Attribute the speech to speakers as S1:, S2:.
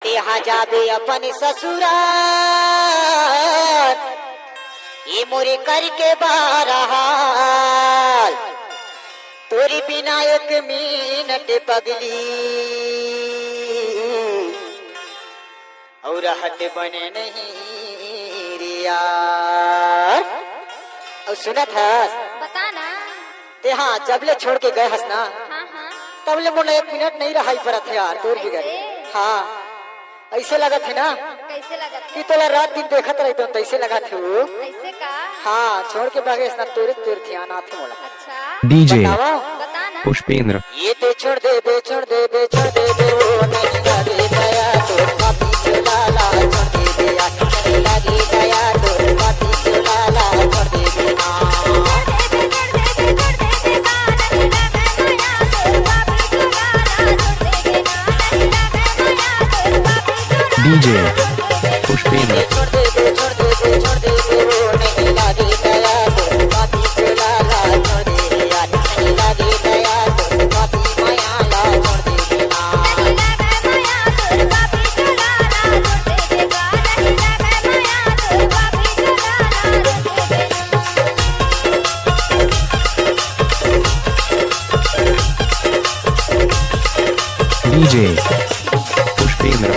S1: यहाँ जाबे अपन ससुराल ये मोरे करके बहरहाल तोरी बिना एक मिनट पगली और हट बने नहीं रे यार। और सुनत हस
S2: बताना
S1: ते हाँ जबले छोड़ के गए हस ना
S2: हाँ हाँ
S1: तबले मोला एक मिनट नहीं रहा परत है यार दूर भी गए। हाँ ऐसे लगा थे ना
S2: कैसे लगा
S1: कि तोला रात दिन देखत रही तो तैसे लगा थे वो।
S2: ऐसे का
S1: हाँ छोड़ के भागे ना तोरे तोर थे आना थे मोला।
S2: अच्छा
S3: डीजे
S2: बताना
S3: पुष्पेंद्र
S1: ये ते छोड़ दे बे छोड़ दे बे छोड़ दे बे वो नहीं लगे गया तो पापी चलाला छोड़ दे बे नहीं लगे गया तो पापी चलाला छोड़ दे बे
S3: डीजे पुष्पेंद्र
S1: छोड़ दे बे छोड़ दे बे छोड़ दे बे वो नहीं लगे गया तो पापी चलाला छोड़ दे बे नहीं लगे गया तो पापी मायाला छोड़ दे बे
S3: डीजे पुष्पेंद्र